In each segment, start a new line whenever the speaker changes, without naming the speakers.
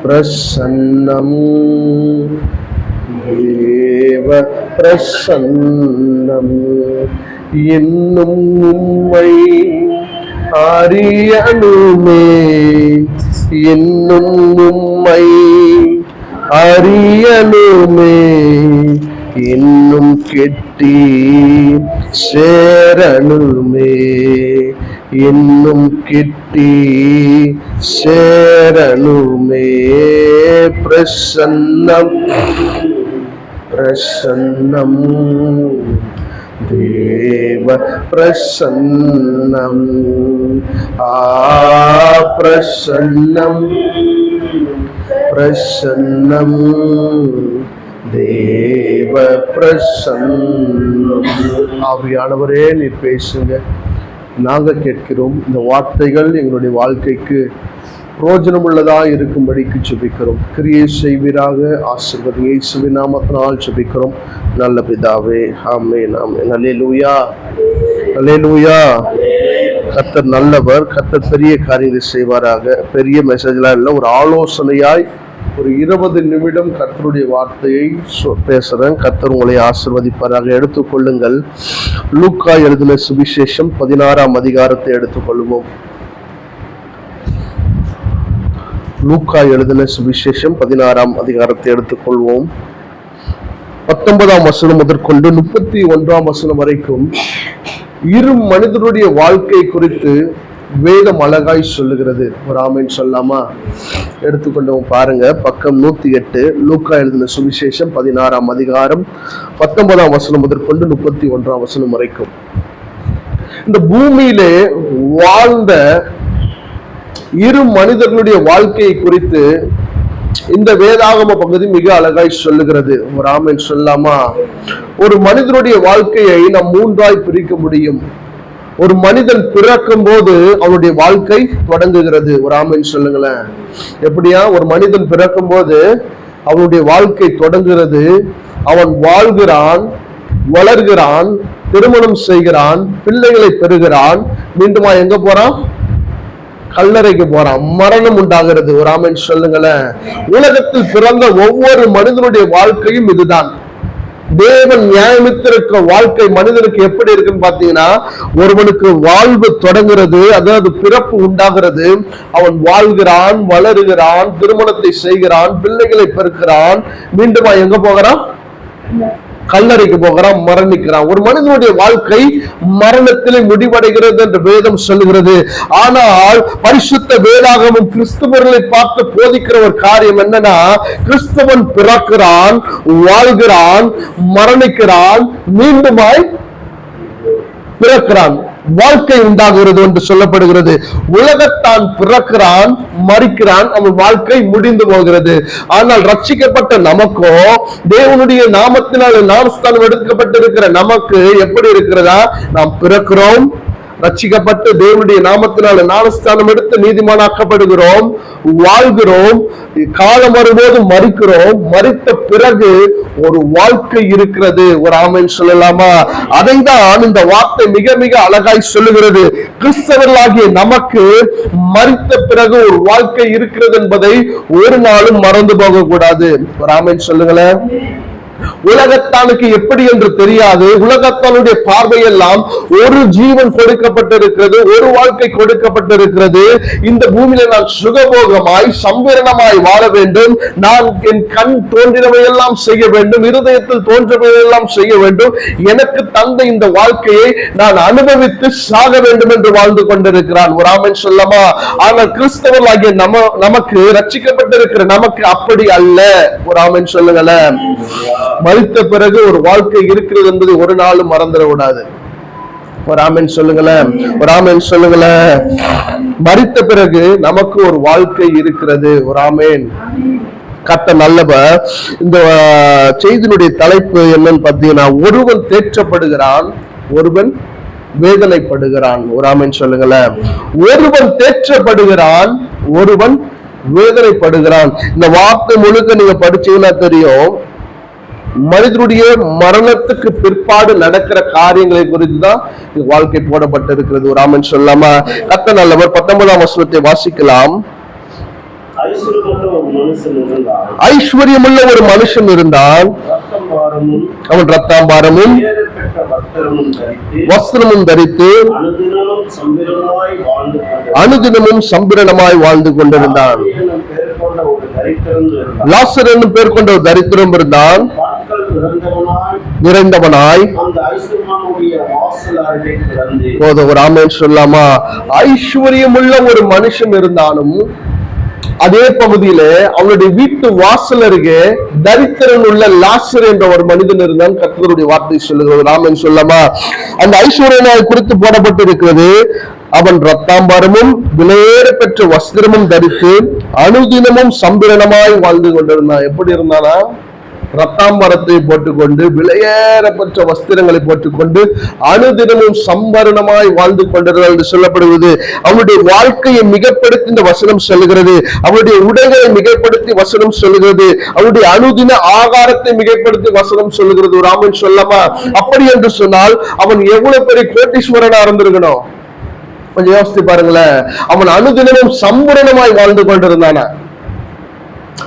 பிரசன்னம் தேவ பிரசன்னம் இன்னும் உம்மை அறியணுமே, இன்னும் உம்மை அறியணுமே, இன்னும் கெட்டி சேரணுமே, இன்னும் கிட்டி சேரணுமே. பிரசன்னம் பிரசன்னம் தேவ பிரசன்னம் பிரசன்னம் பிரசன்னம் தேவ பிரசன்னம். ஆவியானவரே நீர் பேசுங்க, நாங்கள் கேட்கிறோம். இந்த வார்த்தைகள் எங்களுடைய வாழ்க்கைக்கு பிரோஜனம் உள்ளதாக இருக்கும்படிக்கு ஜெபிக்கிறோம். கிரியை செய்வீராக. ஆசீர்வதிங்க. இயேசுவின் நாமத்தினால் ஜெபிக்கிறோம் நல்ல பிதாவே, ஆமென் ஆமென். அல்லேலூயா அல்லேலூயா. கர்த்தர் நல்லவர். கர்த்தர் பெரிய காரியங்களை செய்வாராக. பெரிய மெசேஜ்லாம் இல்லை, ஒரு ஆலோசனையாய் ஒரு 20 நிமிடம் கர்த்தருடைய வார்த்தையை பேசுறேன். கர்த்தர் உங்களை ஆசீர்வதிப்பாராக. எடுத்துக்கொள்ளுங்கள். லூக்கா எழுதின சுவிசேஷம் 16ஆம் அதிகாரத்தை எடுத்துக்கொள்வோம். லூக்கா எழுதின சுவிசேஷம் 16ஆம் அதிகாரத்தை எடுத்துக்கொள்வோம். 19ஆம் வசனம் முதற்கொண்டு 31ஆம் வசனம் வரைக்கும் இரு மனிதருடைய வாழ்க்கை குறித்து வேதம் அழகாய் சொல்லுகிறது. ஒரு ஆமென் சொல்லாமா? எடுத்துக்கொண்டோம் பாருங்க. பக்கம் 108, லூக்கா எழுதின சுவிசேஷம் 16ஆம் அதிகாரம் 19ஆம் வசனம் முதற்கொண்டு 31ஆம் வசனம் வரைக்கும். இந்த பூமியிலே வாழ்ந்த இரு மனிதர்களுடைய வாழ்க்கையை குறித்து இந்த வேதாகம பகுதி மிக அழகாய் சொல்லுகிறது. ஒரு ஆமென் சொல்லாமா? ஒரு மனிதனுடைய வாழ்க்கையை நாம் 3ஆய் பிரிக்க முடியும். ஒரு மனிதன் பிறக்கும் போது அவனுடைய வாழ்க்கை தொடங்குகிறது. ஒரு ஆமென் சொல்லுங்களேன். எப்படியா? ஒரு மனிதன் பிறக்கும் போது அவனுடைய வாழ்க்கை தொடங்குகிறது. அவன் வாழ்கிறான், வளர்கிறான், திருமணம் செய்கிறான், பிள்ளைகளை பெறுகிறான், மீண்டுமா எங்க போறான்? கல்லறைக்கு போறான். மரணம் உண்டாகிறது. ஒரு ஆமென் சொல்லுங்களேன். உலகத்தில் பிறந்த ஒவ்வொரு மனிதனுடைய வாழ்க்கையும் இதுதான். தேவன் நியாயமித்திருக்க வாழ்க்கை மனிதனுக்கு எப்படி இருக்குன்னு பாத்தீங்கன்னா, ஒருவனுக்கு வாழ்வு தொடங்குறது, அதாவது பிறப்பு உண்டாகிறது. அவன் வாழ்கிறான், வளருகிறான், திருமணத்தை செய்கிறான், பிள்ளைகளை பெருக்கிறான், மீண்டுமா எங்க போகிறான்? கல்லறைக்கு போகிறான், மரணிக்கிறான். ஒரு மனிதனுடைய வாழ்க்கை மரணத்திலே முடிவடைகிறது என்று வேதம் சொல்லுகிறது. ஆனால் பரிசுத்த வேதாகமும் கிறிஸ்தவர்களை பார்த்து போதிக்கிற ஒரு காரியம் என்னன்னா, கிறிஸ்தவன் பிறக்கிறான், வாழ்கிறான், மரணிக்கிறான், மீண்டுமாய் பிறக்கிறான், வாழ்க்கை உண்டாகிறது என்று சொல்லப்படுகிறது. உலகத்தான் பிறக்கிறான், மரிக்கிறான், அவன் வாழ்க்கை முடிந்து போகிறது. ஆனால் ரட்சிக்கப்பட்ட நமக்கோ, தேவனுடைய நாமத்தினால் ஞானஸ்தானம் எடுக்கப்பட்டிருக்கிற நமக்கு எப்படி இருக்கிறதா? நாம் பிறக்கிறோம், ரட்சிக்கப்பட்டு தேவனுடைய நாமத்தினால் ஞானஸ்தானம் எடுத்து நீதிமானாக்கப்படுகிறோம், வாழ்கிறோம், காலம் வரும்போது மரிக்கிறோம், மரித்த பிறகு ஒரு வாழ்க்கை இருக்கிறது. ஒரு ஆமென் சொல்லலாமா? அதை தான் இந்த வார்த்தை மிக மிக அழகாய் சொல்லுகிறது. கிறிஸ்தவர்களாகிய நமக்கு மரித்த பிறகு ஒரு வாழ்க்கை இருக்கிறது என்பதை ஒரு நாளும் மறந்து போக கூடாது. ஒரு ஆமென் சொல்லுங்களேன். உலகத்தானுக்கு எப்படி என்று தெரியாது. உலகத்தானுடைய பார்வையெல்லாம் ஒரு ஜீவன் கொடுக்கப்பட்டிருக்கிறது, ஒரு வாழ்க்கை கொடுக்கப்பட்டிருக்கிறது. இந்த பூமியில நான் சுகபோகமாய் சம்பீரணமாய் வாழ வேண்டும், நான் என் கண் தோன்றினவையெல்லாம் செய்ய வேண்டும், இருதயத்தில் தோன்றவையெல்லாம் செய்ய வேண்டும், எனக்கு தந்த இந்த வாழ்க்கையை நான் அனுபவித்து சாக வேண்டும் என்று வாழ்ந்து கொண்டிருக்கிறான். ஒரு ஆமென் சொல்லமா? ஆனால் கிறிஸ்தவர்களாகிய நமக்கு, ரட்சிக்கப்பட்டிருக்கிற நமக்கு அப்படி அல்ல. ஒரு ஆமென் சொல்லுங்களேன். மரித்த பிறகு ஒரு வாழ்க்கை இருக்கிறது என்பதை ஒரு நாளும் மறந்துட கூடாது. ஒரு ஆமென் சொல்லுங்களேன். ஒரு ஆமென் சொல்லுங்களேன். மரித்த பிறகு நமக்கு ஒரு வாழ்க்கை இருக்கிறது. ஒரு ஆமென். கர்த்தர் நல்லவர். இந்த செய்தியினுடைய தலைப்பு என்னன்னு பார்த்தீங்கன்னா, ஒருவன் தேற்றப்படுகிறான், ஒருவன் வேதனைப்படுகிறான். ஒரு ஆமென் சொல்லுங்களேன். ஒருவன் தேற்றப்படுகிறான், ஒருவன் வேதனைப்படுகிறான். இந்த வார்த்தை முழுக்க நீங்க படிச்சீங்கன்னா தெரியும், மனிதனுடைய மரணத்துக்கு பிற்பாடு நடக்கிற காரியங்களை குறித்து தான் வாழ்க்கை போடப்பட்டிருக்கிறது. ஒரு ஆமென் சொல்லாமா? கர்த்தர் நல்லவர். 19ஆம் வசனத்தை வாசிக்கலாம். ஐஸ்வர்யமுள்ள ஒரு மனுஷன் இருந்தான். அவன் ரத்தாம்பாரமும் வஸ்திரமும் தரித்து அனுதினமும் சம்பிரணமாய் வாழ்ந்து கொண்டிருந்தான். லாசர் என்னும் பேர் கொண்ட ஒரு தரித்திரம் இருந்தான். நிறைந்தவனாய் ஒரு ஆமென் சொல்லாமா. ஐஸ்வர்யமுள்ள ஒரு மனுஷன் இருந்தாலும் அதே பகுதியில அவனுடைய வீட்டு வாசல் அருகே தரித்திரன் உள்ள லாசர் என்ற ஒரு மனிதன் இருந்தான். கர்த்தருடைய வார்த்தை சொல்லுகிறது. ஆமென் சொல்லாமா. அந்த ஐஸ்வர்யனாய் குறித்து போடப்பட்டு இருக்கிறது. அவன் ரத்தாம்பாரமும் விலையேற பெற்ற வஸ்திரமும் தரித்து அனுதினமும் சம்பிரணமாய் வாழ்ந்து கொண்டிருந்தான். எப்படி இருந்தானா? ரத்தாம்பரத்தை போட்டுக்கொண்டு விலையேற பெற்ற வஸ்திரங்களை போட்டுக்கொண்டு அனுதினமும் சம்பரணமாய் வாழ்ந்து கொண்டிருந்தார் என்று சொல்லப்படுகிறது. அவனுடைய வாழ்க்கையை மிகப்படுத்தி இந்த வசனம் சொல்லுகிறது. அவனுடைய உடைகளை மிகப்படுத்தி வசனம் சொல்லுகிறது. அவனுடைய அனுதின ஆகாரத்தை மிகப்படுத்தி வசனம் சொல்லுகிறது. ஒரு ஆமென் சொல்லாமா. அப்படி என்று சொன்னால் அவன் எவ்வளவு பெரிய கோட்டீஸ்வரனா இருந்திருக்கணும். கொஞ்சம் யோசித்து பாருங்களேன். அவன் அனுதினமும் சம்பூரணமாய் வாழ்ந்து கொண்டிருந்தானா.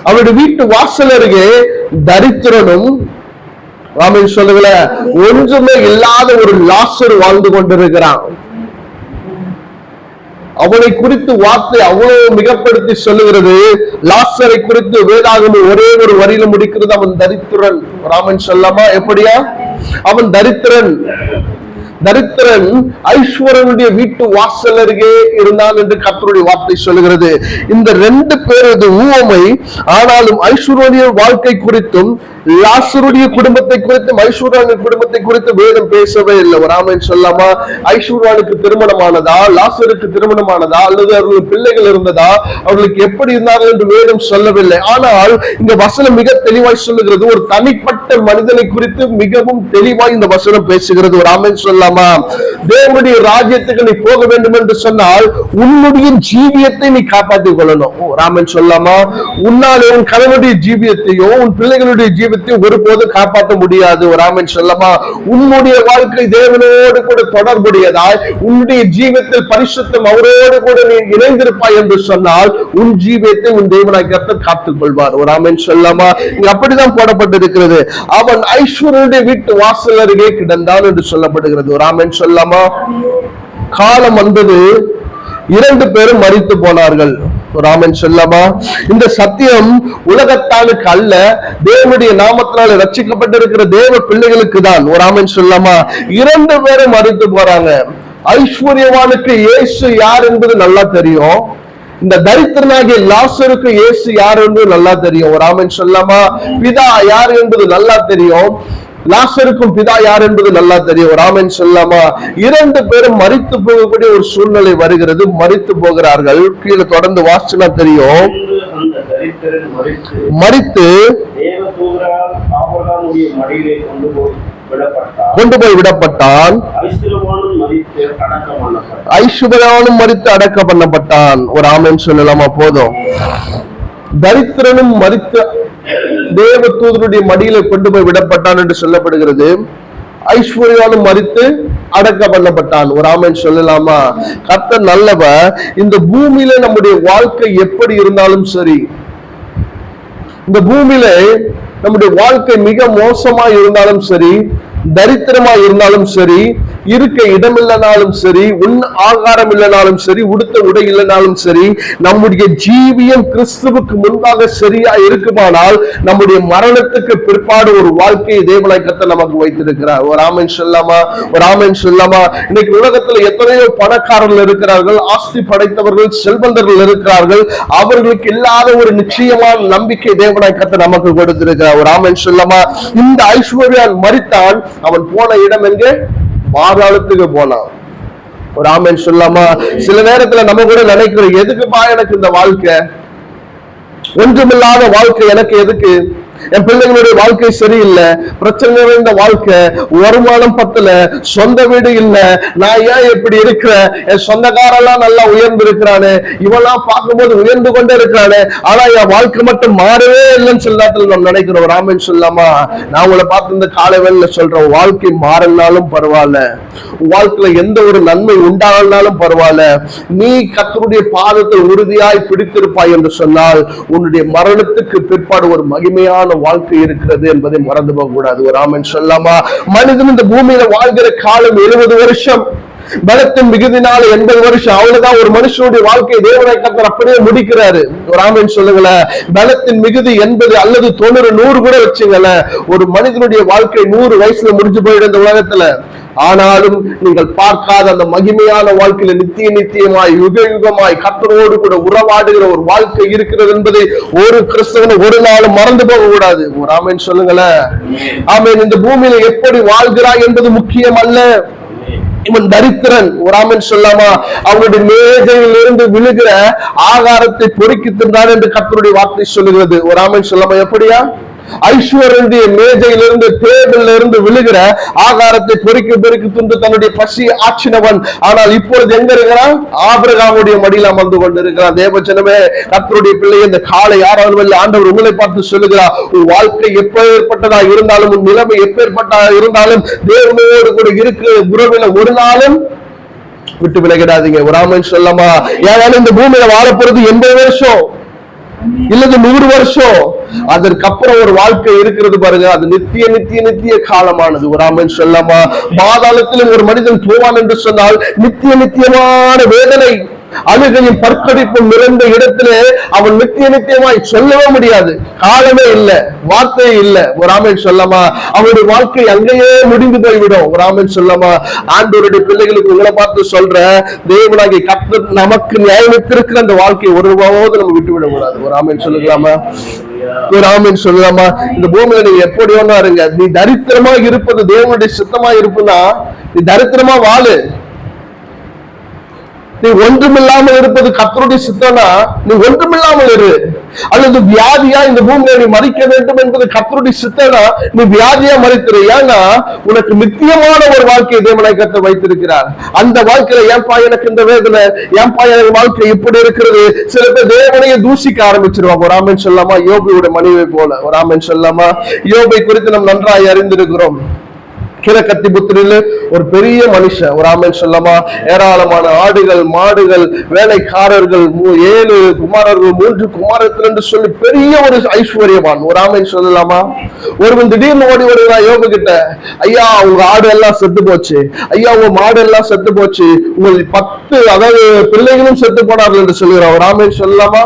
அவருடைய வீட்டு வாசல் அருகே தரித்திரனும் ஆமென் சொல்லுங்கள ஒன்றுமே இல்லாத ஒரு லாசர் வாழ்ந்து கொண்டிருக்கிறான். அவனை குறித்து வார்த்தை அவ்வளவு மிகப்படுத்தி சொல்லுகிறது. லாசரை குறித்து வேதாகமம் ஒரே ஒரு வரியில முடிக்கிறது. அவன் தரித்திரன். ஆமென் சொல்லாமா. எப்படியா? அவன் தரித்திரன். தரித்திரன் ஐஸ்வரனுடைய வீட்டு வாசல் அருகே இருந்தான் என்று கர்த்தருடைய வார்த்தை சொல்லுகிறது. இந்த ரெண்டு பேரது ஊமை. ஆனாலும் ஐஸ்வர்ய வாழ்க்கை குறித்தும் லாசருடைய குடும்பத்தை குறித்தும் ஐஸ்வர்யாவின் குடும்பத்தை குறித்து வேதம் பேசவே இல்லை. ஒரு ஆமென் சொல்லாமா. ஐஸ்வர்யாவுக்கு திருமணமானதா, லாசருக்கு திருமணமானதா, அல்லது அவர்களுக்கு பிள்ளைகள் இருந்ததா, அவர்களுக்கு எப்படி இருந்தார்கள் என்று வேதம் சொல்லவில்லை. ஆனால் இந்த வசனம் மிக தெளிவாய் சொல்லுகிறது. ஒரு தனிப்பட்ட மனிதனை குறித்து மிகவும் தெளிவாய் இந்த வசனம் பேசுகிறது. ஒரு ஆமென் சொல்லாமா. தேவனுடைய ராஜ்யத்துக்கு நீ போக வேண்டும் என்று சொன்னால் உன்னுடைய ஜீவியத்தை நீ காப்பாற்றிக் கொள்ளணும். ஒரு ஆமென் சொல்லாமா. உன்னாலே உன் கணவனுடைய ஜீவியத்தையோ உன் பிள்ளைகளுடைய ஜீவியத்தையும் ஒருபோது காப்பாற்ற முடியாது. ஒரு ஆமென் சொல்லமா. உன்னுடைய வாழ்க்கை தேவனோடு கூட தொடர்புடையதாய் உன்னுடைய ஜீவியத்தில் பரிசுத்தம் அவரோடு கூட நீ இணைந்திருப்பாய் என்று சொன்னால் உன் ஜீவியத்தை உன் தேவனாய் கர்த்தர் காத்துக் கொள்வார். ஒரு ஆமென் சொல்லமா. இங்க அப்படிதான் போடப்பட்டிருக்கிறது. அவன் ஐஸ்வர்யனுடைய வீட்டு வாசல் அருகே கிடந்தான் என்று சொல்லப்படுகிறது. ஒரு ஆமென் சொல்லமா. காலம் வந்தது. இரண்டு பேரும் மரித்து போனார்கள். ஒரு ஆமென் சொல்லாமா. இந்த சத்தியம் உலகத்தானுக்கு அல்ல, தேவனுடைய நாமத்தினால் ரட்சிக்கப்பட்டிருக்கிற தேவ பிள்ளைகளுக்கு தான். ஒரு ஆமென் சொல்லாமா. இரண்டு பேரும் மரித்து போறாங்க. ஐஸ்வர்யவானுக்கு இயேசு யார் என்பது நல்லா தெரியும். இந்த தரித்திரனாகிய லாசருக்கு இயேசு யார் என்பது நல்லா தெரியும். ஒரு ஆமென் சொல்லாமா. பிதா யார் என்பது நல்லா தெரியும். லாசருக்கும் பிதா யார் என்பது நல்லா தெரியும். ஒரு ஆமென் சொல்லாமா. இரண்டு பேரும் மரித்து போகக்கூடிய ஒரு சூழ்நிலை வருகிறது. மரித்து போகிறார்கள். கீழே தொடர்ந்து வாசினா தெரியும். மரித்து கொண்டு போய் விடப்பட்டான். ஐஸ்வர்யானும் மரித்து அடக்கம் பண்ணப்பட்டான். ஒரு ஆமென் சொல்லலாமா. போதும். தரித்திரனும் மரித்து தேவ தூதருடைய மடியில கொண்டு போய் விடப்பட்டான் என்று சொல்லப்படுகிறது. ஐஸ்வர்யானும் மரித்து அடக்கம் பண்ணப்பட்டான். ஒரு ஆமென் சொல்லலாமா. கர்த்தர் நல்லவர். இந்த பூமியில நம்முடைய வாழ்க்கை எப்படி இருந்தாலும் சரி, இந்த பூமியில நம்முடைய வாழ்க்கை மிக மோசமா இருந்தாலும் சரி, தரித்திரமா இருந்தாலும் சரி, இருக்க இடம் இல்லைனாலும் சரி, உண்ண ஆகாரம் இல்லைனாலும் சரி, உடுத்த உடை இல்லைனாலும் சரி, நம்முடைய ஜீவியம் கிறிஸ்துவுக்கு முன்பாக சரியா இருக்குமானால் நம்முடைய மரணத்துக்கு பிற்பாடு ஒரு வாழ்க்கையை தேவனாய் கர்த்தர் நமக்கு வைத்திருக்கிறார். ஒரு ஆமென் சொல்லாமா. ஒரு ஆமென் சொல்லாமா. இன்னைக்கு உலகத்துல எத்தனையோ பணக்காரர்கள் இருக்கிறார்கள், ஆஸ்தி படைத்தவர்கள், செல்வந்தர்கள் இருக்கிறார்கள். அவர்களுக்கு இல்லாத ஒரு நிச்சயமான நம்பிக்கை தேவனாய் கர்த்தர் நமக்கு கொடுத்திருக்கிறார். ஒரு ஆமென் சொல்லாமா. இந்த ஐஸ்வர்யான் மரித்தான். அவன் போன இடம் எங்கே? பாதாளத்துக்கு போனான். ஒரு ஆமென் சொல்லாமா. சில நேரத்துல நம்ம கூட நினைக்கிறோம், எதுக்குப்பா எனக்கு இந்த வாழ்க்கை, ஒன்றுமில்லாத வாழ்க்கை எனக்கு எதுக்கு? என் பிள்ளைகளுடைய வாழ்க்கை சரியில்லை, பிரச்சனை நிறைந்த வாழ்க்கை, வருமானம் பத்தல, சொந்த வீடு இல்ல, நான் ஏன் இப்படி இருக்கிறேன், என் சொந்தக்காரெல்லாம் நல்லா உயர்ந்து இருக்கிறானே, இவெல்லாம் பார்க்கும்போது உயர்ந்து கொண்டே இருக்கிறானே, ஆனா என் வாழ்க்கை மட்டும் மாறவே இல்லைன்னு சில நேரத்தில் நம்ம நினைக்கிறோம். ராமன் சொல்லாமா, நான் உங்களை பார்த்து இந்த காலை வேளையில சொல்றேன், வாழ்க்கை மாறினாலும் பரவாயில்ல, வாழ்க்கையில எந்த ஒரு நன்மை உண்டானாலும் பரவாயில்ல, நீ கர்த்தருடைய பாதத்தில் உறுதியாய் பிடித்திருப்பாய் என்று சொன்னால் உன்னுடைய மரணத்துக்கு பிற்பாடு ஒரு மகிமையான வாழ்க்கை இருக்கிறது என்பதை மறந்து போக கூடாது. ஒரு ஆமென் சொல்லாமா? மனிதன் இந்த பூமியில வாழ்கிற காலம் 70 வருஷம், பலத்தின் மிகுதினால 80 வருஷம், அவ்வளவுதான் ஒரு மனுஷனுடைய வாழ்க்கை. தேவனை கர்த்தர் அப்படியே முடிக்கிறாரு. ஒரு ஆமென் சொல்லுங்களேன். பலத்தின் மிகுதி 80 அல்லது 90 100 கூட வச்சுங்களேன். ஒரு மனிதனுடைய வாழ்க்கை 100 வயசுல முடிஞ்சு போயிடும் இந்த உலகத்துல. ஆனாலும் நீங்கள் பார்க்காத அந்த மகிமையான வாழ்க்கையில நித்திய நித்தியமாய் யுக யுகமாய் கர்த்தரோடு கூட உறவாடுகிற ஒரு வாழ்க்கை இருக்கிறது என்பதை ஒரு கிறிஸ்தவன் ஒரு நாளும் மறந்து போக கூடாது. ஒரு ஆமென் சொல்லுங்களேன். ஆமென். இந்த பூமியில எப்படி வாழ்கிறாய் என்பது முக்கியம் அல்ல. இவன் தரித்திரன், ஒரு ஆமென் சொல்லாமா? அவனுடைய மேஜையில் இருந்து விழுகிற ஆகாரத்தை பொறுக்கி தின்றான் என்று கர்த்தருடைய வார்த்தை சொல்லுகிறது. ஒரு ஆமென் சொல்லாமா? எப்படியா? ஐஸ்வர்யனுடைய மேஜையிலிருந்து டேபிள்ல இருந்து விழுகிற ஆகாரத்தை பொறுக்கி பொறுக்கி தின்று தன்னுடைய பசி ஆற்றினவன். ஆனால் இப்பொழுது எங்க இருக்கிறான்? ஆபிரகாமுடைய மடியில் அமர்ந்து கொண்டிருக்கிறான். தேவஜனமே, கர்த்தருடைய பிள்ளை, இந்த காலை யாராவது ஆண்டவர் உங்களை பார்த்து சொல்லுகிறார், உன் வாழ்க்கை எப்பேற்பட்டதா இருந்தாலும், உன் நிலைமை எப்பேற்பட்டதா இருந்தாலும், தேவனோடு கூட இருக்கிற உறவில ஒரு நாளும் விட்டு விலகிடாதீங்க. ஒரு ஆமென் சொல்லாமா? ஏன்னா இந்த பூமியில வாழ போறது 80 வருஷம் இல்லது 100 வருஷம், அதற்கப்புறம் ஒரு வாழ்க்கை இருக்கிறது பாருங்க, அது நித்திய நித்திய நித்திய காலமானது. ஒரு ஆமென் சொல்லாமா? பாதாளத்திலும் ஒரு மனிதன் போவான் என்று சொன்னால் நித்திய நித்தியமான வேதனை, அழுகையும் பற்கடிப்பும் நிறைந்த இடத்திலே அவன் நித்திய நித்தியமாய் சொல்லவே முடியாது. காலமே இல்ல, வார்த்தை இல்ல. ஒரு ஆமென் சொல்லாமா? அவனுடைய வாழ்க்கை அங்கேயே முடிந்து போய்விடும். ஒரு ஆமென் சொல்லாமா? ஆண்டவருடைய பிள்ளைகளுக்கு உங்களை பார்த்து சொல்ற, தேவனாகிய கர்த்தர் நமக்கு நியாயத்திருக்கிற அந்த வாழ்க்கையை ஒருபோது நம்ம விட்டுவிட கூடாது. ஒரு ஆமென் சொல்லுங்களாமா? ஒரு ஆமென் சொல்லலாமா? இந்த பூமியில நீங்க எப்படி ஒண்ணா இருங்க, நீ தரித்திரமா இருப்பது தேவனுடைய சித்தமா இருப்புன்னா நீ தரித்திரமா வாழு. நீ ஒன்றுமில்லாமல் இருப்பது கர்த்தருடைய சித்தம்னா நீ ஒன்றுமில்லாமல் இரு. அல்லது வியாதியா இந்த பூமியை நீ மறிக்க வேண்டும் என்பது கர்த்தருடைய சித்தம்னா நீ வியாதியா மறித்திரு. ஏன்னா உனக்கு நித்தியமான ஒரு வாழ்க்கையை தேவனாய் கர்த்தர் வைத்திருக்கிறார். அந்த வாழ்க்கையில ஏன்பா எனக்கு இந்த வேதனை, ஏன்பா எனக்கு வாழ்க்கை இப்படி இருக்கிறது? சில பேர் தேவனையை தூசிக்க ஆரம்பிச்சிருவாங்க. ஒரு ஆமென் சொல்லாமா? யோபுடைய மனைவி போல. ஒரு ஆமென் சொல்லாமா? யோபை குறித்து நாம் நன்றாய் அறிந்திருக்கிறோம். கிழக்கத்தி புத்திரில் ஒரு பெரிய மனுஷன். ஒரு ஆமென் சொல்லாமா? ஏராளமான ஆடுகள், மாடுகள், வேலைக்காரர்கள், 7 குமாரர்கள், 3 குமாரர்கள் என்று சொல்லி பெரிய ஒரு ஐஸ்வர்யவான். ஒரு ஆமென் சொல்லலாமா? ஒருவன் திடீர்னு ஓடி வருகிறான் யோபு கிட்ட, ஐயா உங்க ஆடு எல்லாம் செத்து போச்சு, ஐயா உங்க மாடு எல்லாம் செத்து போச்சு, உங்கள் 10 அதாவது பிள்ளைகளும் செத்து போனார்கள் என்று சொல்கிறான். ஒரு ஆமென் சொல்லலாமா?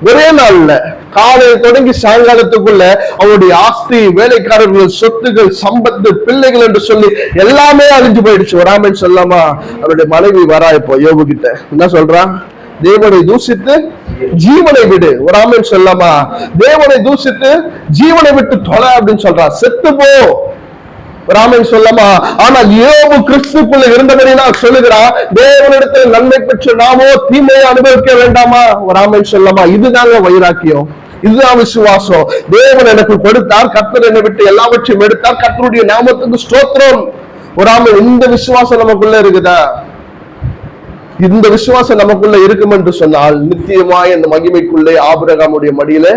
ஒரே நாள்ல காலையில் தொடங்கி சாயங்காலத்துக்குள்ள அவருடைய ஆஸ்தி, வேலைக்காரர்கள், சொத்துகள், சம்பத்து, பிள்ளைகள் என்று சொல்லி எல்லாமே அழிஞ்சு போயிடுச்சு. ஒரு ஆமென் சொல்லாமா? அவருடைய மனைவி வரா இப்போ யோபு கிட்ட, என்ன சொல்றான்? தேவனை தூசித்து ஜீவனை விடு. ஒரு ஆமென் சொல்லாமா? தேவனை தூசித்து ஜீவனை விட்டு தொலை அப்படின்னு சொல்றான். செத்து போ. ஒரு ஆமென் சொல்லாமா? ஆனால் யோபு கிறிஸ்துக்குள்ள இருந்தபடினா சொல்லுகிறான், தேவனிடத்தில் நன்மை பெற்று நாமோ தீமையை அனுபவிக்க வேண்டாமா? ஒரு ஆமென் சொல்லாமா? இதுதாங்க வைராக்கியம், இதுதான் விசுவாசம். தேவன் எனக்கு கொடுத்தார், கர்த்தர் என்னை விட்டு எல்லாவற்றையும் எடுத்தார், கர்த்தருடைய நாமத்துக்கு ஸ்தோத்திரம். ஒரு ஆமென். இந்த விசுவாசம் நமக்குள்ள இருக்குதா? இந்த விசுவாசம் நமக்குள்ள இருக்கும் என்று சொன்னால் நிச்சயமாய் அந்த மகிமைக்குள்ளே ஆபிரகாமுடைய மடியில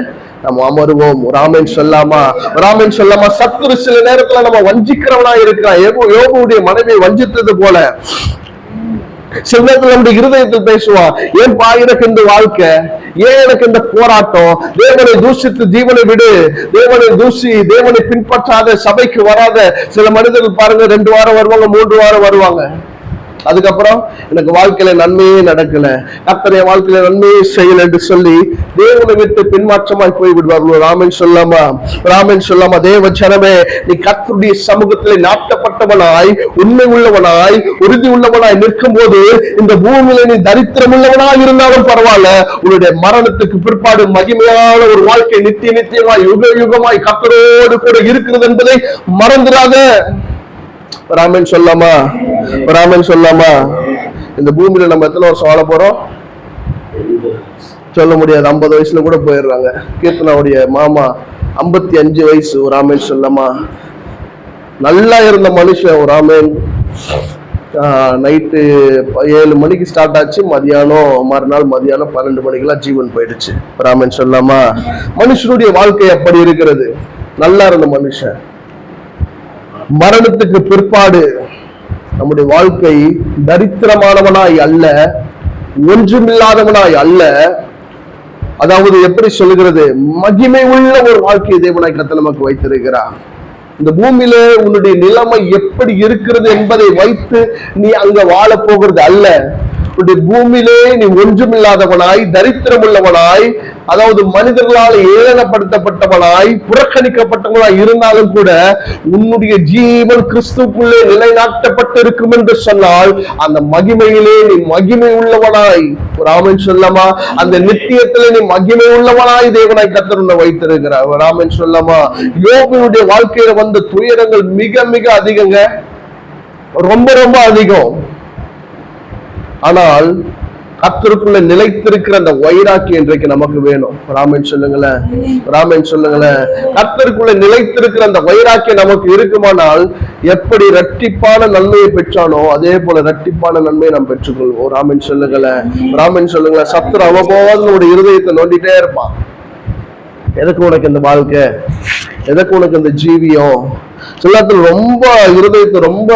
நம்ம அமருவோம். ஒரு ஆமென் சொல்லாமா? ஒரு ஆமென் சொல்லாமா? சத்துரு சில நேரத்துல நம்ம வஞ்சிக்கிறவனா இருக்கிறான். யோபுடைய மனைவியை வஞ்சித்தது போல சில நேரத்தில் நம்முடைய இருதயத்தில் பேசுவான், ஏன்பா எனக்கு இந்த வாழ்க்கை, ஏன் எனக்கு இந்த போராட்டம்? தேவனை தூசித்து ஜீவனை விடு, தேவனை தூசி, தேவனை பின்பற்றாத, சபைக்கு வராத சில மனிதர்கள் பாருங்க, 2 வாரம் வருவாங்க, 3 வாரம் வருவாங்க, அதுக்கப்புறம் எனக்கு வாழ்க்கையில நன்மையே நடக்கல, கர்த்தருடைய வாழ்க்கையில நன்மையே செய்யல என்று சொல்லி தேவனை விட்டு பின்மாற்றமாய் போய் விடுவார்கள். ஒரு ஆமென் சொல்லாமா? ஒரு ஆமென் சொல்லாமா? தேவ ஜனமே, நீ கர்த்தருடைய சமூகத்திலே நாட்டப்பட்டவனாய், உண்மை உள்ளவனாய், உறுதி உள்ளவனாய் நிற்கும் போது இந்த பூமியில நீ தரித்திரம் உள்ளவனாய் இருந்தாலும் பரவாயில்ல, உன்னுடைய மரணத்துக்கு பிற்பாடு மகிமையான ஒரு வாழ்க்கை நித்திய நித்தியமாய் யுக யுகமாய் கர்த்தரோடு கூட இருக்கிறது என்பதை மறந்துடாத. ஒரு ஆமென் சொல்லாமா? ஒரு ஆமென் சொல்லாமா? இந்த பூமியில நம்ம எத்தனை வருஷம் வாழ போறோம் சொல்ல முடியாது. 50 வயசுல கூட போயிடுறாங்க. கீர்த்தனாவுடைய மாமா 55 வயசு. ஒரு ஆமேன் சொல்லமா. நல்லா இருந்த மனுஷன். ஒரு ஆமேன். நைட்டு 7 மணிக்கு ஸ்டார்ட் ஆச்சு, மறுநாள் மதியானம் 12 மணிக்கெல்லாம் ஜீவன் போயிடுச்சு. ஒரு ஆமேன் சொல்லாமா. மனுஷனுடைய வாழ்க்கை அப்படி இருக்கிறது. நல்லா இருந்த மனுஷன் மரணத்துக்கு பிற்பாடு நம்முடைய வாழ்க்கை தரித்திரமானவனாய் அல்ல, ஒன்றுமில்லாதவனாய் அல்ல, அதாவது எப்படி சொல்லுகிறது, மகிமை உள்ள ஒரு வாழ்க்கையை தேவனாய் கர்த்தர் நமக்கு வைத்திருக்கிறார். இந்த பூமியில உன்னுடைய நிலைமை எப்படி இருக்கிறது என்பதை வைத்து நீ அங்க வாழ போகிறது அல்ல. உன்னுடைய பூமியிலே நீ ஒன்றுமில்லாதவனாய், தரித்திரம் உள்ளவனாய், அதாவது மனிதர்களால் ஏளனப்படுத்தப்பட்டவனாய், புறக்கணிக்கப்பட்டவனாய் இருந்தாலும் கூட உன்னுடைய ஜீவன் கிறிஸ்துவுக்குள்ளே நிலைநாட்டப்பட்டிருக்கும் என்று சொன்னால் அந்த மகிமையிலே நீ மகிமை உள்ளவனாய், ஒரு ஆமென் சொல்லமா, அந்த நித்தியத்திலே நீ மகிமை உள்ளவனாய் தேவனாய் கர்த்தர் உன்னை வைத்திருக்கிறார். ஒரு ஆமென் சொல்லமா. யோபுடைய வாழ்க்கையில வந்த துயரங்கள் மிக மிக அதிகங்க, ரொம்ப ரொம்ப அதிகம். ஆனால் கர்த்தருக்குள்ள நிலைத்திருக்கிற அந்த வைராக்கி இன்றைக்கு நமக்கு வேணும். ராமன் சொல்லுங்களேன், ராமன் சொல்லுங்களேன். கர்த்தருக்குள்ள நிலைத்திருக்கிற அந்த வைராக்கி நமக்கு இருக்குமானால் எப்படி இரட்டிப்பான நன்மையை பெற்றானோ அதே போல இரட்டிப்பான நன்மையை நாம் பெற்றுக்கொள்வோம். ராமன் சொல்லுங்களேன், ராமன் சொல்லுங்களேன். சத்துரு அவ்வப்போது உடைய இருதயத்தை நோண்டிட்டே இருப்பான். எதுக்கு உனக்கு இந்த வாழ்க்கை, எதுக்கு உனக்கு இந்த ஜீவியம், சிலத்தில் ரொம்ப இருதயத்தை ரொம்ப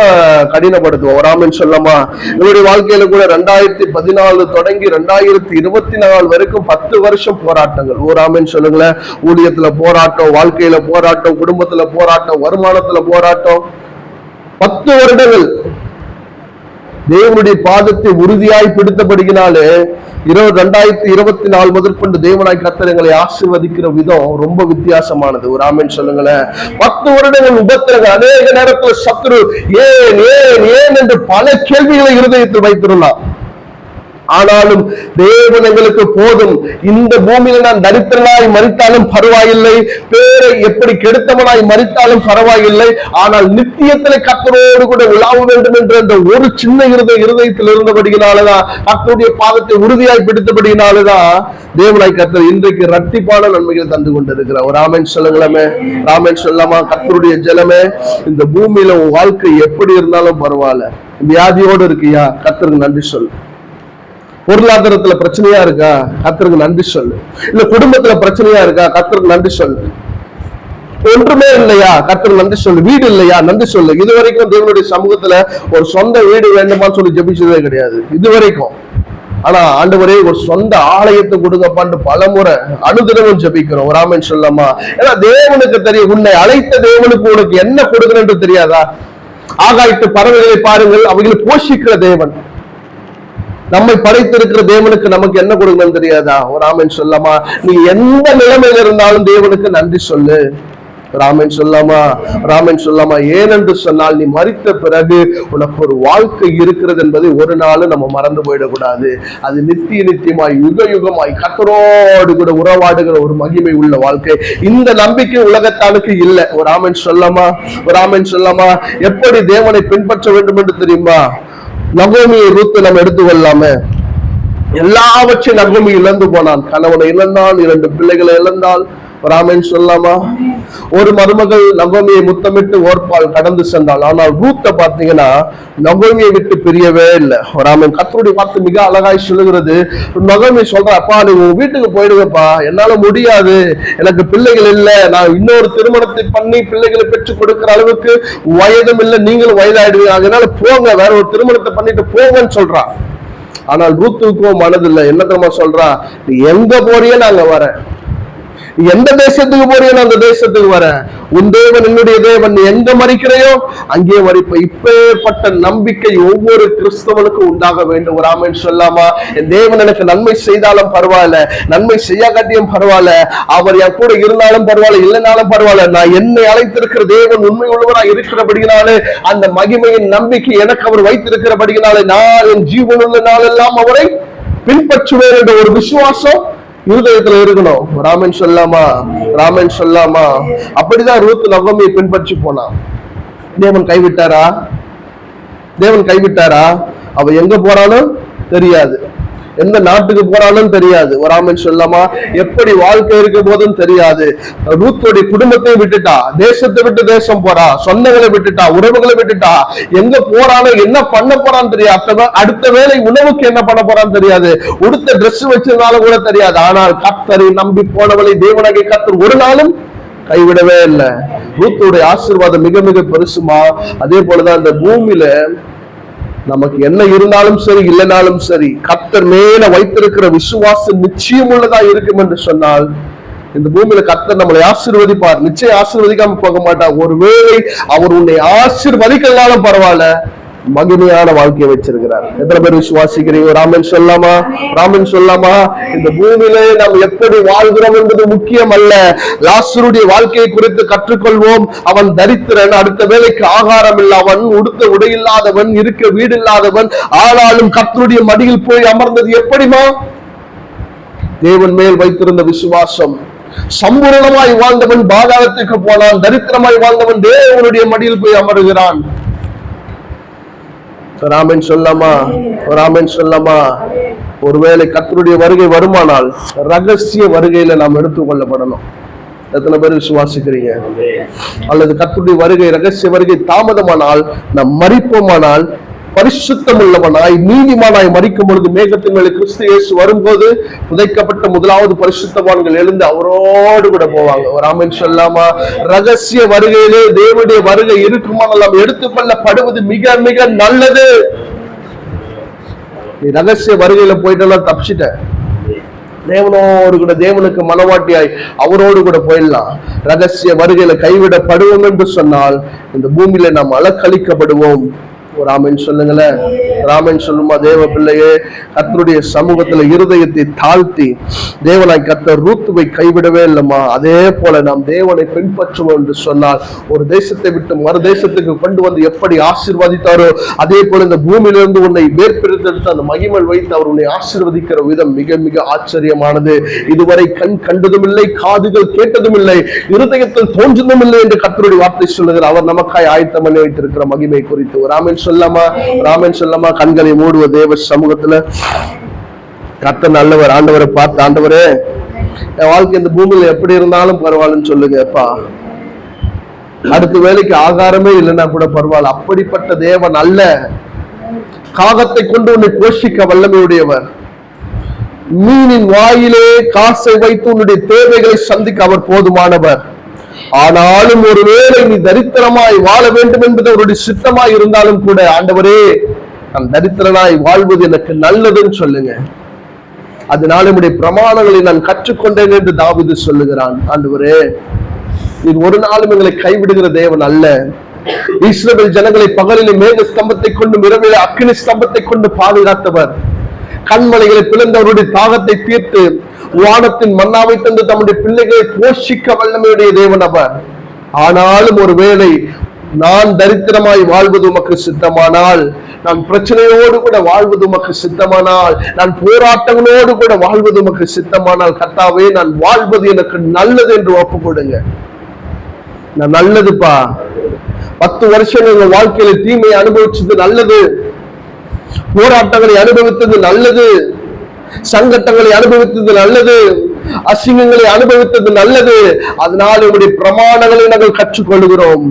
கடினப்படுத்துவோம். ராமன் சொல்லமா. என்னுடைய வாழ்க்கையில கூட 2014 தொடங்கி 2024 வரைக்கும் 10 வருஷம் போராட்டங்கள். ராமன் சொல்லுங்களேன். ஊழியத்துல போராட்டம், வாழ்க்கையில போராட்டம், குடும்பத்துல போராட்டம், வருமானத்துல போராட்டம். 10 வருடங்கள் தேவனுடைய பாதத்தை உறுதியாய் பிடித்தபடியினாலே 2024 முதற்கொண்டு தேவனாய் கர்த்தர் எங்களை ஆசீர்வதிக்கிற விதம் ரொம்ப வித்தியாசமானது. ஒரு ஆமென் சொல்லுங்களேன். 10 வருடங்கள் உபத்திரங்கள். அநேக நேரத்தில் சத்துரு ஏன் ஏன் ஏன் என்று பல கேள்விகளை இருதயத்தில் வைத்திருந்தான். ஆனாலும் தேவன் எங்களுக்கு போதும். இந்த பூமியில நான் தரித்திரனாய் மரித்தாலும் பரவாயில்லை, பேரை எப்படி கெடுத்தவனாய் மரித்தாலும் பரவாயில்லை, ஆனால் நித்தியத்திலே கர்த்தரோடு கூட உலாவ வேண்டும் என்ற அந்த ஒரு சின்ன இருதயத்தில் இருந்தபடியினாலதான், கர்த்தருடைய பாதத்தை உறுதியாய் பிடித்தபடியினாலதான் தேவனாய் கர்த்தர் இன்றைக்கு இரட்டிப்பான நன்மைகள் தந்து கொண்டிருக்கிறார். ஒரு ஆமென் சொல்லுங்களே, ராமன் சொல்லாமா. கர்த்தருடைய ஜனமே, இந்த பூமியில உன் வாழ்க்கை எப்படி இருந்தாலும் பரவாயில்ல. வியாதியோடு இருக்கியா, கர்த்தருக்கு நன்றி சொல்லு. பொருளாதாரத்துல பிரச்சனையா இருக்கா, கர்த்தருக்கு நன்றி சொல்லு. இல்ல குடும்பத்துல பிரச்சனையா இருக்கா, கர்த்தருக்கு நன்றி சொல்லு. ஒன்றுமே இல்லையா, கர்த்தருக்கு நன்றி சொல்லு. வீடு இல்லையா, நன்றி சொல்லு. இதுவரைக்கும் தேவனுடைய சமூகத்துல ஒரு சொந்த வீடு வேண்டுமான்னு சொல்லி ஜெபிச்சதே கிடையாது இதுவரைக்கும். ஆனா ஆண்டவரே ஒரு சொந்த ஆலயத்தை கொடுங்கப்பான்னு பலமுறை அனுதினமும் ஜெபிக்கிறோம். ஒரு ஆமென் சொல்லமா. ஏன்னா தேவனுக்கு தெரியும், உன்னை அழைத்த தேவனுக்கு உனக்கு என்ன கொடுக்கணும்னு தெரியாதா? ஆகாயத்து பறவைகளை பாருங்கள், அவைகளை போஷிக்கிற தேவன். நம்மை படைத்திருக்கிற தேவனுக்கு நமக்கு என்ன கொடுக்கணும்னு தெரியாதா? ஒரு ஆமென் சொல்லமா. நீ எந்த நிலைமையில இருந்தாலும் தேவனுக்கு நன்றி சொல்லு. ராமன் சொல்லாமா, ராமன் சொல்லாமா. ஏனென்று சொன்னால் நீ மரித்த பிறகு உனக்கு ஒரு வாழ்க்கை இருக்கிறது என்பதை ஒரு நாள் நம்ம மறந்து போயிடக்கூடாது. அது நித்தியமாய் யுக யுகமாய் கர்த்தரோடு கூட உறவாடுகிற ஒரு மகிமை உள்ள வாழ்க்கை. இந்த நம்பிக்கை உலகத்தானுக்கு இல்லை. ஒரு ராமன் சொல்லாமா, ஒரு ராமன் சொல்லாமா. எப்படி தேவனை பின்பற்ற வேண்டும் என்று தெரியுமா? நகோமியை ரூத்து நம்ம எடுத்துக்கொள்ளாம. எல்லாவற்றையும் நகோமி இழந்து போனான். கணவனை இழந்தான், 2 பிள்ளைகளை இழந்தாள். ராமன் சொல்லாமா. ஒரு மருமகள் நகோமியை முத்தமிட்டு ஓர்பால் கடந்து சென்றாள். ஆனால் ரூத்தை பார்த்தீங்கன்னா நகோமியை விட்டு பிரியவே இல்லை. ராமன் கர்த்தருடைய வார்த்தை மிக அழகாய் சொல்லுகிறது. நகோமி சொல்ற, அப்பா நீ உங்க வீட்டுக்கு போயிடுங்கப்பா, என்னால முடியாது, எனக்கு பிள்ளைகள் இல்லை, நான் இன்னொரு திருமணத்தை பண்ணி பிள்ளைகளை பெற்றுக் கொடுக்கிற அளவுக்கு வயதும் இல்லை, நீங்களும் வயதாயிடுவீங்க, அதனால போங்க, வேற ஒரு திருமணத்தை பண்ணிட்டு போங்கன்னு சொல்றா. ஆனால் ரூத்துக்கும் மனதில்லை. என்ன தெரியுமா சொல்றா? நீ எங்க போறியே நாங்க வரேன், எந்த தேசத்துக்கு போறியோ அந்த தேசத்துக்கு வர, உன் தேவன் என்னுடைய தேவன், எங்க மறிக்கிறையோ அங்கே மறிப்ப. இப்பேற்பட்ட நம்பிக்கை ஒவ்வொரு கிறிஸ்தவனுக்கும் உண்டாக வேண்டும். ராமன் சொல்லாமா. என் தேவன் எனக்கு நன்மை செய்தாலும் பரவாயில்ல, நன்மை செய்யாகாட்டியும் பரவாயில்ல, அவர் என் கூட இருந்தாலும் பரவாயில்ல, இல்லைனாலும் பரவாயில்ல, நான் என்னை அழைத்திருக்கிற தேவன் உண்மை உள்ளவராக இருக்கிறபடினாலே, அந்த மகிமையின் நம்பிக்கை எனக்கு அவர் வைத்திருக்கிறபடினாலே, நான் என் ஜீவனுள்ள நாளெல்லாம் அவரை பின்பற்றுவேன் என்ற ஒரு விசுவாசம் இருதயத்துல இருக்கணும். ராமன் சொல்லாமா, ராமன் சொல்லாமா. அப்படிதான் ரூத் நகோமியை பின்பற்றி போனான். தேவன் கைவிட்டாரா? தேவன் கைவிட்டாரா? அவ எங்க போறாலும் தெரியாது. எந்த நாட்டுக்கு போறாலும் தெரியாது, ஒரு ஆமென் சொல்லாமா? எப்படி வாழ்க்கை இருக்க போதும் தெரியாது. ரூத்துடைய குடும்பத்தை விட்டுட்டா, தேசத்தை விட்டு தேசம் போறா, சொந்தங்களை விட்டுட்டா, உறவுகளை விட்டுட்டா, எங்க போறானோ என்ன பண்ண போறான்னு தெரியாது, அடுத்த வேளை உணவுக்கு என்ன பண்ண போறான்னு தெரியாது, உடுத்த ட்ரெஸ் வச்சிருந்தாலும் கூட தெரியாது. ஆனால் கர்த்தரை நம்பி போனவளை தேவனாகிய கர்த்தர் ஒரு நாளும் கைவிடவே இல்லை. ரூத்துடைய ஆசீர்வாதம் மிக மிக பெருசுமா. அதே போலதான் இந்த பூமியில நமக்கு என்ன இருந்தாலும் சரி இல்லைனாலும் சரி, கர்த்தர் மேல வைத்திருக்கிற விசுவாசம் நிச்சயம் உள்ளதா இருக்கும் என்று சொன்னால், இந்த பூமியில கர்த்தர் நம்மளை ஆசீர்வதிப்பார். நிச்சயம் ஆசீர்வதிக்காம போக மாட்டார். ஒருவேளை அவர் உன்னை ஆசீர்வதிக்கலனாலும் பரவாயில்ல, மகிமையான வாழ்க்கையை வச்சிருக்கிறார். எத்தனை பேர் விசுவாசிக்கிறீங்க? ராமன் சொல்லாமா? ராமன் சொல்லாமா? இந்த பூமியில நாம் எப்படி வாழ்கிறோம் என்பது முக்கியம் அல்ல. லாசருடைய வாழ்க்கையை குறித்து கற்றுக்கொள்வோம். அவன் தரித்திரன், அடுத்த வேலைக்கு ஆகாரம் இல்லாதவன், உடுத்த உடை இல்லாதவன், இருக்க வீடு இல்லாதவன், ஆனாலும் கர்த்தருடைய மடியில் போய் அமர்ந்தது எப்படிமா? தேவன் மேல் வைத்திருந்த விசுவாசம். சம்பூரணமாய் வாழ்ந்தவன் பாதாளத்துக்கு போனான், தரித்திரமாய் வாழ்ந்தவன் தேவனுடைய மடியில் போய் அமருகிறான். ராமன் சொல்லாமா? ராமன் சொல்லாமா? ஒருவேளை கர்த்தருடைய வருகை வருமானால் ரகசிய வருகையில நாம் எடுத்துக்கொள்ளப்படணும். எத்தனை பேர் விசுவாசிக்கிறீங்க? அல்லது கர்த்தருடைய வருகை ரகசிய வருகை தாமதமானால் நாம் மரிப்போமானால், பரிசுத்தம் உள்ளவனாய் நீதிமானாய் மரிக்கும் பொழுது மேகத்தின் மேலே கிறிஸ்து இயேசு வரும்போது புதைக்கப்பட்ட முதலாவது பரிசுத்தவான்கள் எழுந்து அவரோடு கூட போவாங்க. ஒரு ஆமென் சொல்லாமா? ரகசிய வருகையிலே தேவனுடைய வருகை இருக்குமானால் நாம் எடுத்துக்கொள்ளப்படுவது மிக மிக நல்லது. நீ ரகசிய வருகையில போயிட்டெல்லாம் தப்பிச்சிட்ட, தேவனோடு கூட, தேவனுக்கு மனவாட்டியாய் அவரோடு கூட போயிடலாம். ரகசிய வருகையில கைவிடப்படுவோம் என்று சொன்னால் இந்த பூமியில நாம் அலக்களிக்கப்படுவோம். ஒரு ஆமென் சொல்லுங்களேன். ராமன் சொல்லுமா? தேவ பிள்ளையே, கர்த்தருடைய சமூகத்துல இருதயத்தை தாழ்த்தி தேவனாய் கர்த்தர் ரூத்துவை கைவிடவே இல்லைம்மா. அதே போல நாம் தேவனை பின்பற்றுவோம் என்று சொன்னால், ஒரு தேசத்தை விட்டு மறு தேசத்துக்கு கொண்டு வந்து எப்படி ஆசீர்வதித்தாரோ அதே போல இந்த பூமியிலிருந்து உன்னை வேர்பிரித்தெடுத்து அந்த மகிமை வைத்து அவர் உன்னை ஆசீர்வதிக்கிற விதம் மிக மிக ஆச்சரியமானது. இதுவரை கண் கண்டதும் இல்லை, காதுகள் கேட்டதும் இல்லை, இருதயத்தில் தோன்றதும் இல்லை என்று கர்த்தருடைய வார்த்தை சொல்லுகிறார். அவர் நமக்காய் ஆயத்தம் பண்ணி வைத்திருக்கிற மகிமை குறித்து ஒரு ஆமென் சொல்லாமா? ராமன் சொல்லாமா? கண்களை மூடுவ தேவ சமூகத்துல. கர்த்தர் நல்லவர். ஆண்டவரை பார்த்து, ஆண்டவரே என் வாழ்க்கை இந்த பூமியில எப்படி இருந்தாலும் பரவாயில்லன்னு சொல்லுங்க அப்பா. அடுத்த வேலைக்கு ஆகாரமே இல்லைன்னா கூட பரவாயில்ல. அப்படிப்பட்ட தேவன் அல்ல. காகத்தை கொண்டு உன்னை போஷிக்க வல்லமையுடையவர். மீனின் வாயிலே காசை வைத்து உன்னுடைய தேவைகளை சந்திக்க அவர் போதுமானவர். ஆனாலும் ஒருவேளை நீ தரித்திரமாய் வாழ வேண்டும் என்பது அவருடைய சித்தமாய் இருந்தாலும் கூட, ஆண்டவரே நான் தரித்திரனாய் வாழ்வது எனக்கு நல்லதுன்னு சொல்லுங்க. அதனால என்னுடைய பிரமாணங்களை நான் கற்றுக்கொண்டேன் என்று தாவீது சொல்லுகிறான். ஆண்டவரே, நீ ஒரு நாளும் எங்களை கைவிடுகிற தேவன் அல்ல. இஸ்ரவேல் ஜனங்களை பகலிலே மேக ஸ்தம்பத்தை கொண்டு இரவிலே அக்கினி ஸ்தம்பத்தை கொண்டு பாதுகாத்தவர். கண்மலைகளை பிளந்தவருடைய தாகத்தை தீர்த்து வானத்தின் மன்னாவை தந்து தம்முடைய பிள்ளைகளை போஷிக்க வல்லமையுடைய தேவன் அவர். ஆனாலும் ஒருவேளை நான் தரித்திரமாய் வாழ்வது உமக்கு சித்தமானால், நான் பிரச்சனையோடு கூட வாழ்வது உமக்கு சித்தமானால், நான் போராட்டங்களோடு கூட வாழ்வது உமக்கு சித்தமானால், கர்த்தாவே நான் வாழ்வது எனக்கு நல்லது என்று ஒப்பு கொடுங்க. நான் நல்லதுப்பா, 10 வருஷம் எங்க வாழ்க்கையில தீமையை அனுபவிச்சது நல்லது, போராட்டங்களை அனுபவித்தது நல்லது, சங்கட்டங்களை அனுபவித்தது நல்லது, அசிங்கங்களை அனுபவித்தது நல்லது. அதனால் உங்களுடைய பிரமாணங்களை நாங்கள் கற்றுக்கொள்கிறோம்.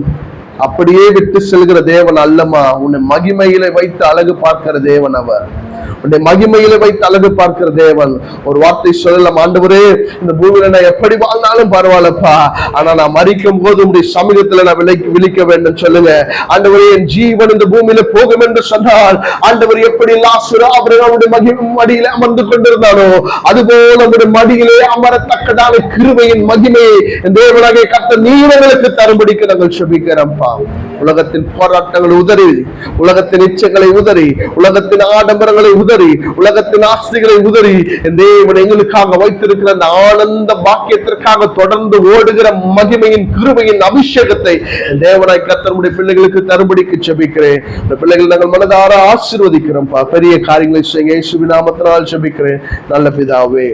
அப்படியே விட்டு செல்கிற தேவன் அல்லமா. உன்னை மகிமையில வைத்து அழகு பார்க்கிற தேவன் அவர். உன்னை மகிமையில வைத்து அழகு பார்க்கிற தேவன். ஒரு வார்த்தை சொல்லலாம், ஆண்டவரே இந்த பூமியில நான் எப்படி வாழ்ந்தாலும் பரவாயில்லப்பா, ஆனா நான் மரிக்கும் போது உங்களுடைய சமூகத்துல நான் விழிக்க வேண்டும் சொல்லுங்க. ஆண்டவரே, என் ஜீவன் இந்த பூமியில போகும் என்று சொன்னால், ஆண்டவர் எப்படி லாசரு அவருடைய மடியில அமர்ந்து கொண்டிருந்தானோ அதுபோல நம்முடைய மடியிலே அமரத்தக்கதான கிருபையின் மகிமையை தேவனாகிய கர்த்தர் நீங்களுக்கு தரும்படிக்கு நாங்கள் செபிக்கிறோம்ப்பா. உலகத்தின் போராட்டங்களை உதறி, உலகத்தின் இச்சைகளை உதறி, உலகத்தின் ஆடம்பரங்களை உதறி, உலகத்தின் ஆசைகளை உதறி, தேவன் எங்களுக்காக வைத்திருக்கிற அந்த ஆனந்த பாக்கியத்திற்காக தொடர்ந்து ஓடுகிற மகிமையின் கிருபையின் அபிஷேகத்தை தேவனாய் கர்த்தருடைய பிள்ளைகளுக்கு தரும்படிக்கு செபிக்கிறேன். இந்த பிள்ளைகள் நாங்கள் மனதார ஆசீர்வதிக்கிறோம். பெரிய காரியங்களை செய்ய இயேசுவின் நாமத்தினால் செபிக்கிறேன் நல்ல பிதாவே.